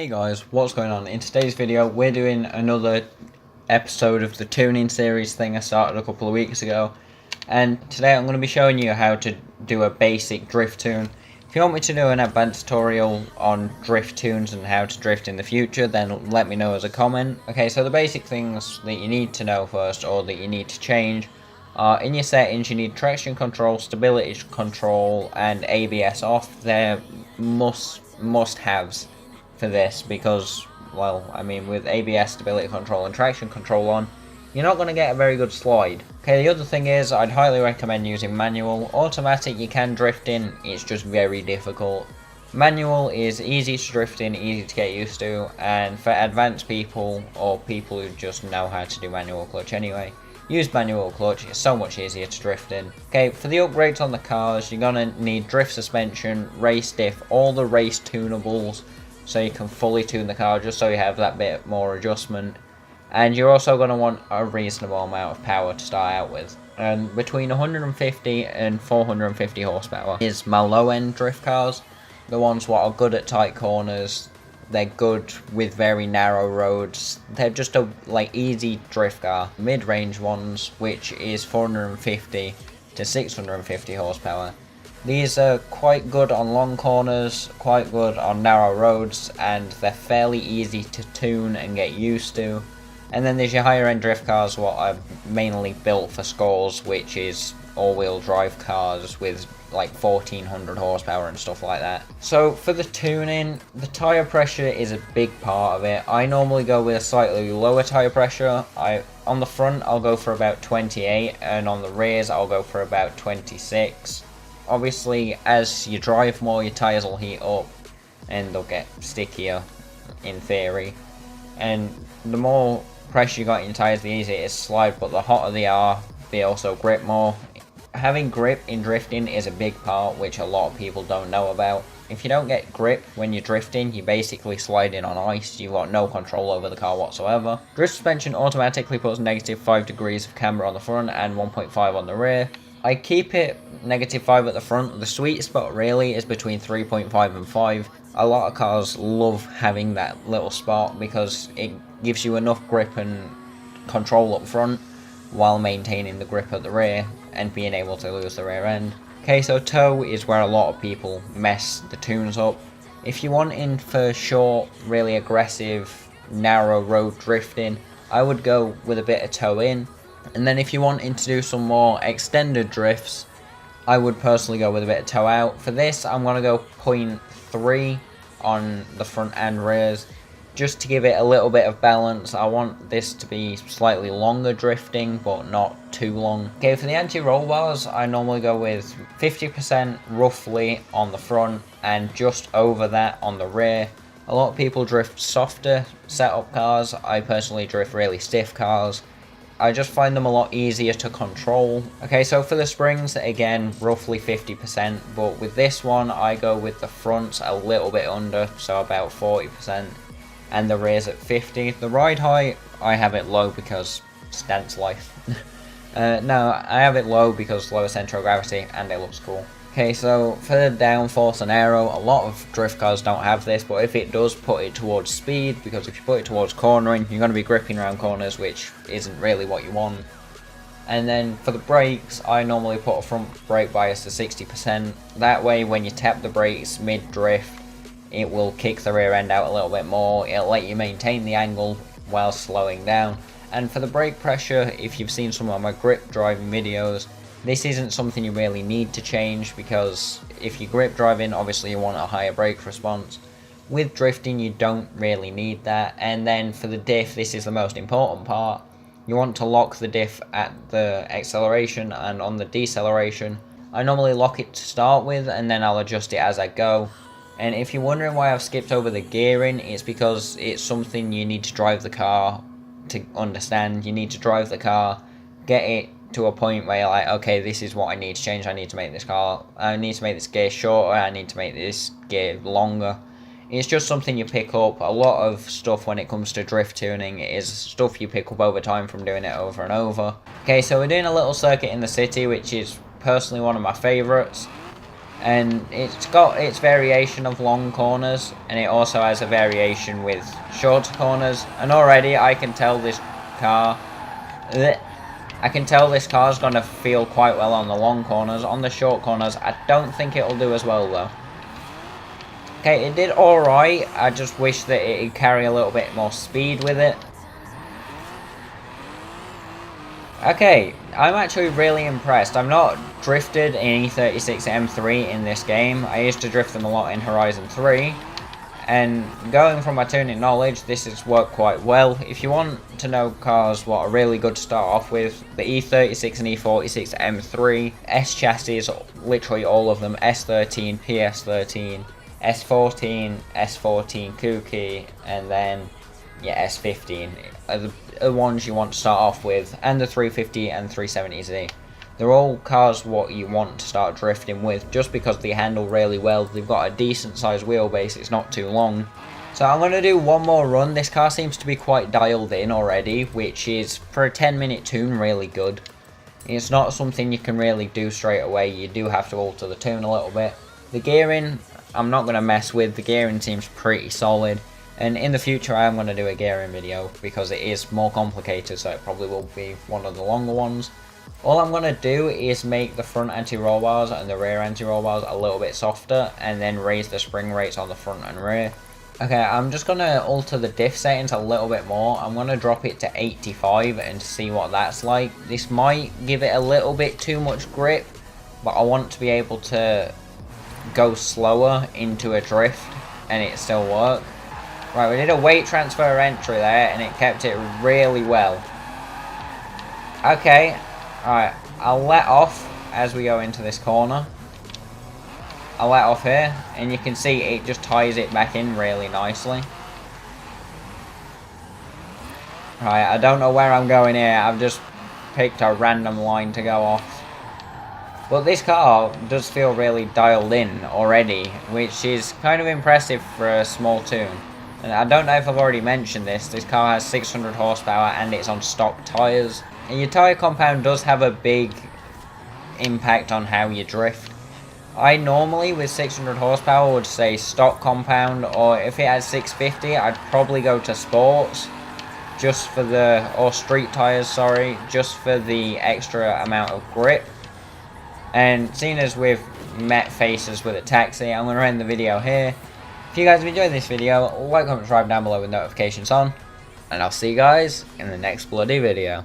Hey guys, what's going on? In today's video we're doing another episode of the tuning series thing I started a couple of weeks ago, and today I'm going to be showing you how to do a basic drift tune. If you want me to do an advanced tutorial on drift tunes and how to drift in the future, then let me know as a comment. Okay, so the basic things that you need to know first, or that you need to change, are in your settings you need traction control, stability control and ABS off. They're must-haves for this because, well, I mean, with ABS, stability control and traction control on, you're not going to get a very good slide. Okay, the other thing is, I'd highly recommend using manual. Automatic you can drift in, it's just very difficult. Manual is easy to drift in, easy to get used to, and for advanced people, or people who just know how to do manual clutch anyway, use manual clutch, it's so much easier to drift in. Okay, for the upgrades on the cars, you're going to need drift suspension, race diff, all the race tunables, so you can fully tune the car just so you have that bit more adjustment. And you're also going to want a reasonable amount of power to start out with. And between 150 and 450 horsepower is my low end drift cars. The ones what are good at tight corners, they're good with very narrow roads, they're just a easy drift car. Mid-range ones, which is 450 to 650 horsepower. These are quite good on long corners, quite good on narrow roads, and they're fairly easy to tune and get used to. And then there's your higher end drift cars, what are mainly built for scores, which is all-wheel drive cars with like 1400 horsepower and stuff like that. So for the tuning, the tyre pressure is a big part of it. I normally go with a slightly lower tyre pressure. On the front I'll go for about 28, and on the rears I'll go for about 26. Obviously, as you drive more, your tyres will heat up and they'll get stickier, in theory. And the more pressure you got in your tyres, the easier it is to slide, but the hotter they are, they also grip more. Having grip in drifting is a big part, which a lot of people don't know about. If you don't get grip when you're drifting, you're basically sliding on ice. You've got no control over the car whatsoever. Drift suspension automatically puts -5 degrees of camber on the front and 1.5 on the rear. I keep it -5 at the front. The sweet spot really is between 3.5 and 5. A lot of cars love having that little spot because it gives you enough grip and control up front while maintaining the grip at the rear and being able to lose the rear end. Okay, so toe is where a lot of people mess the tunes up. If you want in for short, really aggressive, narrow road drifting, I would go with a bit of toe in. And then if you wanted to do some more extended drifts, I would personally go with a bit of toe out. For this, I'm going to go 0.3 on the front and rears, just to give it a little bit of balance. I want this to be slightly longer drifting, but not too long. Okay, for the anti-roll bars, I normally go with 50% roughly on the front, and just over that on the rear. A lot of people drift softer setup cars. I personally drift really stiff cars. I just find them a lot easier to control. Okay, so for the springs, again, roughly 50%, but with this one, I go with the fronts a little bit under, so about 40%, and the rears at 50. The ride height, I have it low because stance life. No, I have it low because lower center of gravity, and it looks cool. Okay, so for the downforce and aero, a lot of drift cars don't have this, but if it does, put it towards speed, because if you put it towards cornering, you're going to be gripping around corners, which isn't really what you want. And then for the brakes, I normally put a front brake bias to 60%. That way, when you tap the brakes mid-drift, it will kick the rear end out a little bit more. It'll let you maintain the angle while slowing down. And for the brake pressure, if you've seen some of my grip driving videos, this isn't something you really need to change, because if you grip driving, obviously you want a higher brake response. With drifting, you don't really need that. And then for the diff, this is the most important part. You want to lock the diff at the acceleration and on the deceleration. I normally lock it to start with, and then I'll adjust it as I go. And if you're wondering why I've skipped over the gearing, it's because it's something you need to drive the car to understand. You need to drive the car, get it to a point where you're like, okay, this is what I need to change. I need to make this gear shorter, I need to make this gear longer. It's just something you pick up. A lot of stuff when it comes to drift tuning is stuff you pick up over time from doing it over and over. Okay, so we're doing a little circuit in the city, which is personally one of my favourites. and it's got its variation of long corners, and it also has a variation with shorter corners. And already I can tell this car is going to feel quite well on the long corners. On the short corners, I don't think it'll do as well though. Okay, it did alright. I just wish that it'd carry a little bit more speed with it. Okay, I'm actually really impressed. I've not drifted in E36 M3 in this game. I used to drift them a lot in Horizon 3. And going from my tuning knowledge, this has worked quite well. If you want to know cars what are really good to start off with, the E36 and E46 M3, S chassis, literally all of them, S13, PS13, S14, S14 Kuki, and then yeah, S15 are the ones you want to start off with, and the 350 and 370Z. They're all cars what you want to start drifting with, just because they handle really well. They've got a decent sized wheelbase, it's not too long. So I'm going to do one more run. This car seems to be quite dialed in already, which is, for a 10-minute tune, really good. It's not something you can really do straight away, you do have to alter the tune a little bit. The gearing, I'm not going to mess with, the gearing seems pretty solid. And in the future I am going to do a gearing video, because it is more complicated, so it probably will be one of the longer ones. All I'm going to do is make the front anti-roll bars and the rear anti-roll bars a little bit softer, and then raise the spring rates on the front and rear. Okay, I'm just going to alter the diff settings a little bit more. I'm going to drop it to 85 and see what that's like. This might give it a little bit too much grip, but I want to be able to go slower into a drift and it still work. Right, we did a weight transfer entry there, and it kept it really well. Okay, alright, I'll let off as we go into this corner. I'll let off here, and you can see it just ties it back in really nicely. Right, I don't know where I'm going here, I've just picked a random line to go off. But this car does feel really dialed in already, which is kind of impressive for a small tune. And I don't know if I've already mentioned this car has 600 horsepower and it's on stock tyres. And your tyre compound does have a big impact on how you drift. I normally, with 600 horsepower, would say stock compound, or if it has 650, I'd probably go to sports, just for the, or street tyres, sorry, just for the extra amount of grip. And seeing as we've met faces with a taxi, I'm going to end the video here. If you guys have enjoyed this video, like, comment, subscribe down below with notifications on, and I'll see you guys in the next bloody video.